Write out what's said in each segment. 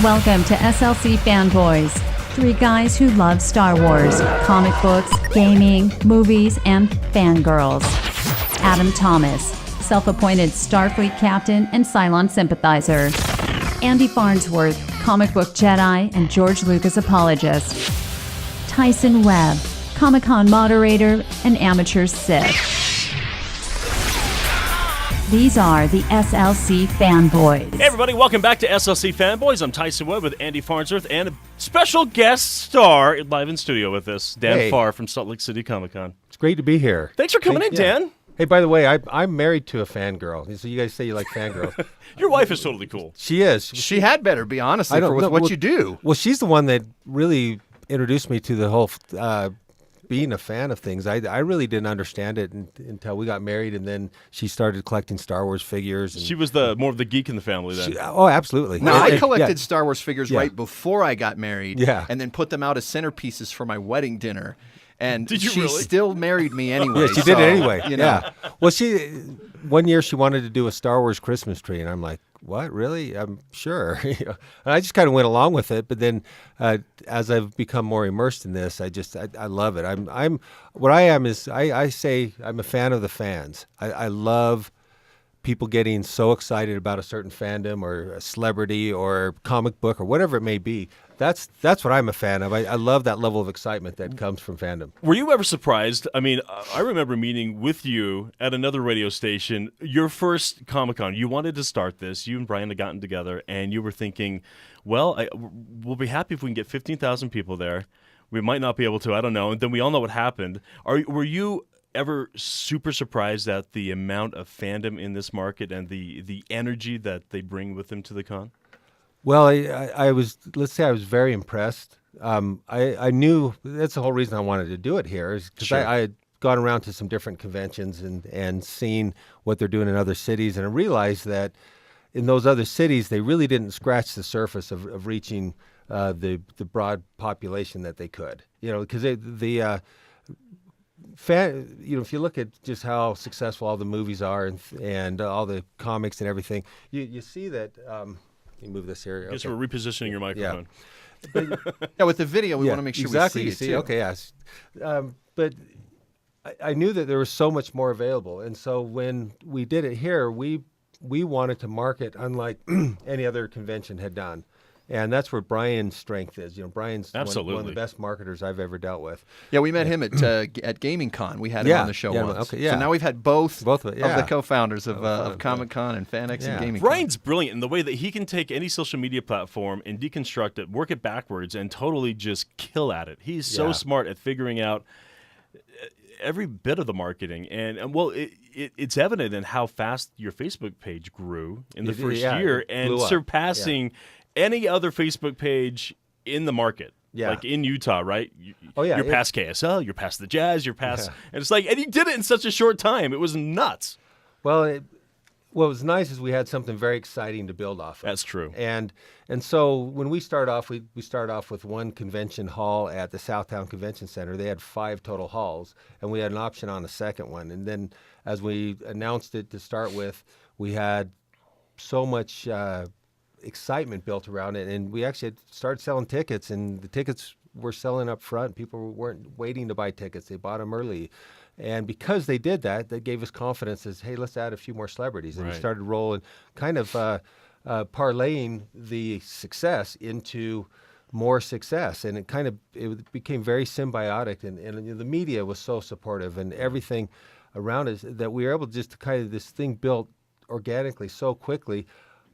Welcome to SLC Fanboys. Three guys who love Star Wars, comic books, gaming, movies, and fangirls. Adam Thomas, self-appointed Starfleet captain and Cylon sympathizer. Andy Farnsworth, comic book Jedi and George Lucas apologist. Tysen Webb, Comic-Con moderator and amateur Sith. These are the SLC Fanboys. Hey everybody, welcome back to SLC Fanboys. I'm Tysen Webb with Andy Farnsworth and a special guest star live in studio with us, Dan Farr from Salt Lake City Comic-Con. It's great to be here. Thanks for coming in, Dan. Hey, by the way, I'm married to a fangirl. So you guys say you like fangirls. Your wife is totally cool. She is. She had better be, honestly, with what you do. Well, she's the one that really introduced me to the whole being a fan of things. I really didn't understand it until we got married, and then she started collecting Star Wars figures. And she was more of the geek in the family then. Oh, absolutely. No, I collected Star Wars figures right before I got married, and then put them out as centerpieces for my wedding dinner. And she still married me anyway. Yeah, she did it anyway. You know. Yeah. Well, one year she wanted to do a Star Wars Christmas tree, and I'm like, what, really? I'm sure. And I just kind of went along with it. But then, as I've become more immersed in this, I love it. I say I'm a fan of the fans. I love people getting so excited about a certain fandom or a celebrity or comic book or whatever it may be. That's what I'm a fan of. I love that level of excitement that comes from fandom. Were you ever surprised? I mean, I remember meeting with you at another radio station, your first Comic-Con. You wanted to start this. You and Bryan had gotten together, and you were thinking, well, we'll be happy if we can get 15,000 people there. We might not be able to. I don't know. And then we all know what happened. Were you ever super surprised at the amount of fandom in this market and the energy that they bring with them to the con? Well, I was, let's say I was very impressed. I knew that's the whole reason I wanted to do it here is because I had gone around to some different conventions and seen what they're doing in other cities. And I realized that in those other cities, they really didn't scratch the surface of reaching the broad population that they could. You know, because if you look at just how successful all the movies are and all the comics and everything, you see that. You move this here. I guess we're repositioning your microphone. Yeah, with the video, we want to make sure we see it too. Okay, yes. But I knew that there was so much more available, and so when we did it here, we wanted to market unlike any other convention had done. And that's where Bryan's strength is. You know, Bryan's one of the best marketers I've ever dealt with. Yeah, we met him at Gaming Con. We had him on the show once. Okay, so now we've had both of the co-founders of Comic-Con and FanX and Gaming Con. Bryan's brilliant in the way that he can take any social media platform and deconstruct it, work it backwards, and totally just kill at it. He's so smart at figuring out every bit of the marketing. And well, it's evident in how fast your Facebook page grew in the first year and surpassing any other Facebook page in the market, like in Utah, right? You're past KSL, you're past the Jazz, you're past, and it's like, and you did it in such a short time. It was nuts. Well, what was nice is we had something very exciting to build off of. That's true. And so when we start off, we start off with one convention hall at the Southtown Convention Center. They had 5 total halls, and we had an option on a second one. And then as we announced it to start with, we had so much excitement built around it, and we actually started selling tickets, and the tickets were selling up front. People weren't waiting to buy tickets. They bought them early. And because they did that, that gave us confidence as, hey, let's add a few more celebrities. And we started rolling, kind of parlaying the success into more success. And it became very symbiotic, and the media was so supportive, and everything around us that we were able to just this thing built organically so quickly.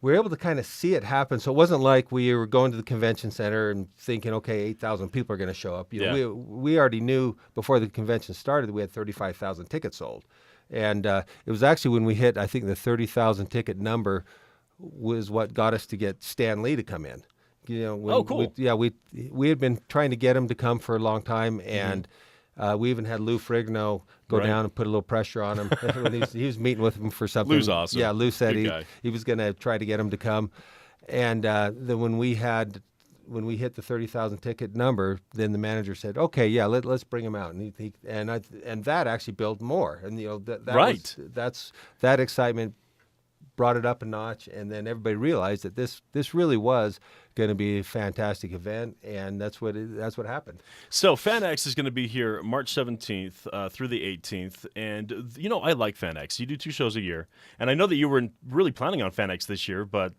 We were able to kind of see it happen. So it wasn't like we were going to the convention center and thinking, okay, 8,000 people are going to show up. You know, we already knew before the convention started that we had 35,000 tickets sold. And it was actually when we hit, I think the 30,000 ticket number was what got us to get Stan Lee to come in. You know, cool. We had been trying to get him to come for a long time, and we even had Lou Ferrigno go down and put a little pressure on him. he was meeting with him for something. Lou's awesome. Yeah, Lou said he was going to try to get him to come. And then when we hit the 30,000 ticket number, then the manager said, "Okay, yeah, let's bring him out." And that actually built more. And you know that excitement brought it up a notch, and then everybody realized that this really was going to be a fantastic event, and that's what happened. So FanX is going to be here March 17th through the 18th, and I like FanX. You do 2 shows a year, and I know that you were really planning on FanX this year, but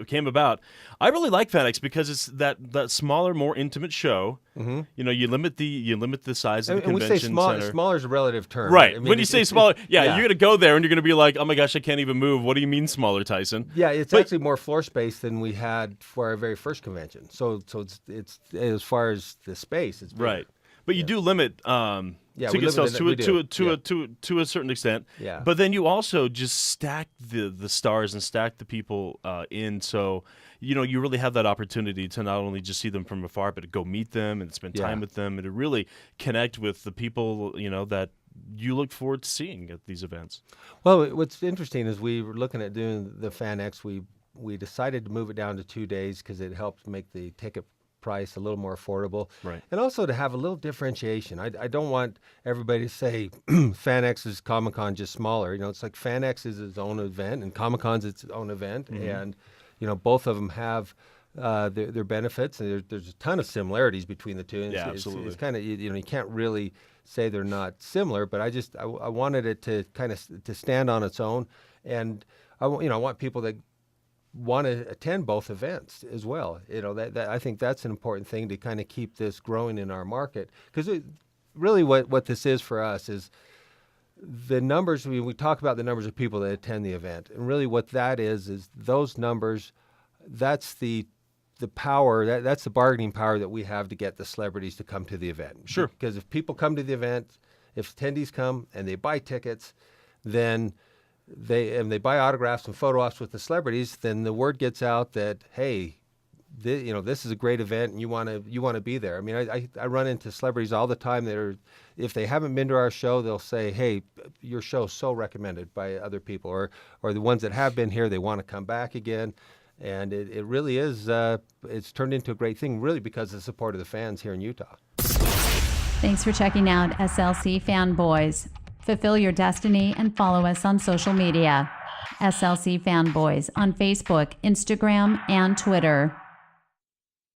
came about. I really like FanX because it's that smaller, more intimate show. Mm-hmm. You limit the size of the convention center. We say smaller is a relative term, right? I mean, when you say smaller, you're going to go there and you're going to be like, oh my gosh, I can't even move. What do you mean smaller, Tysen? Yeah, it's actually more floor space than we had for our very first convention. So it's as far as the space, it's bigger. Right. But you do limit ticket sales to a certain extent. Yeah. But then you also just stack the stars and stack the people in. So you really have that opportunity to not only just see them from afar, but to go meet them and spend time with them and to really connect with the people that you look forward to seeing at these events. Well, what's interesting is we were looking at doing the FanX. We decided to move it down to 2 days because it helps make the ticket price a little more affordable, right? And also to have a little differentiation. I don't want everybody to say FanX is Comic-Con just smaller. It's like FanX is its own event and Comic-Con's its own event, and both of them have their benefits, and there's a ton of similarities between the two. And absolutely. It's kind of you can't really say they're not similar, but I wanted it to kind of to stand on its own, and I want people that want to attend both events as well. That I think that's an important thing to kind of keep this growing in our market, because really what this is for us is the numbers. We talk about the numbers of people that attend the event, and really what that is those numbers. That's the power. That's the bargaining power that we have to get the celebrities to come to the event. Sure. Because if people come to the event, if attendees come and they buy tickets, then they buy autographs and photo ops with the celebrities, then the word gets out that, hey, this is a great event and you want to be there. I mean, I run into celebrities all the time that if they haven't been to our show, they'll say, hey, your show's so recommended by other people, or the ones that have been here, they want to come back again. And it really is, it's turned into a great thing, really, because of the support of the fans here in Utah. Thanks for checking out SLC Fanboys. Fulfill your destiny and follow us on social media. SLC Fanboys on Facebook, Instagram, and Twitter.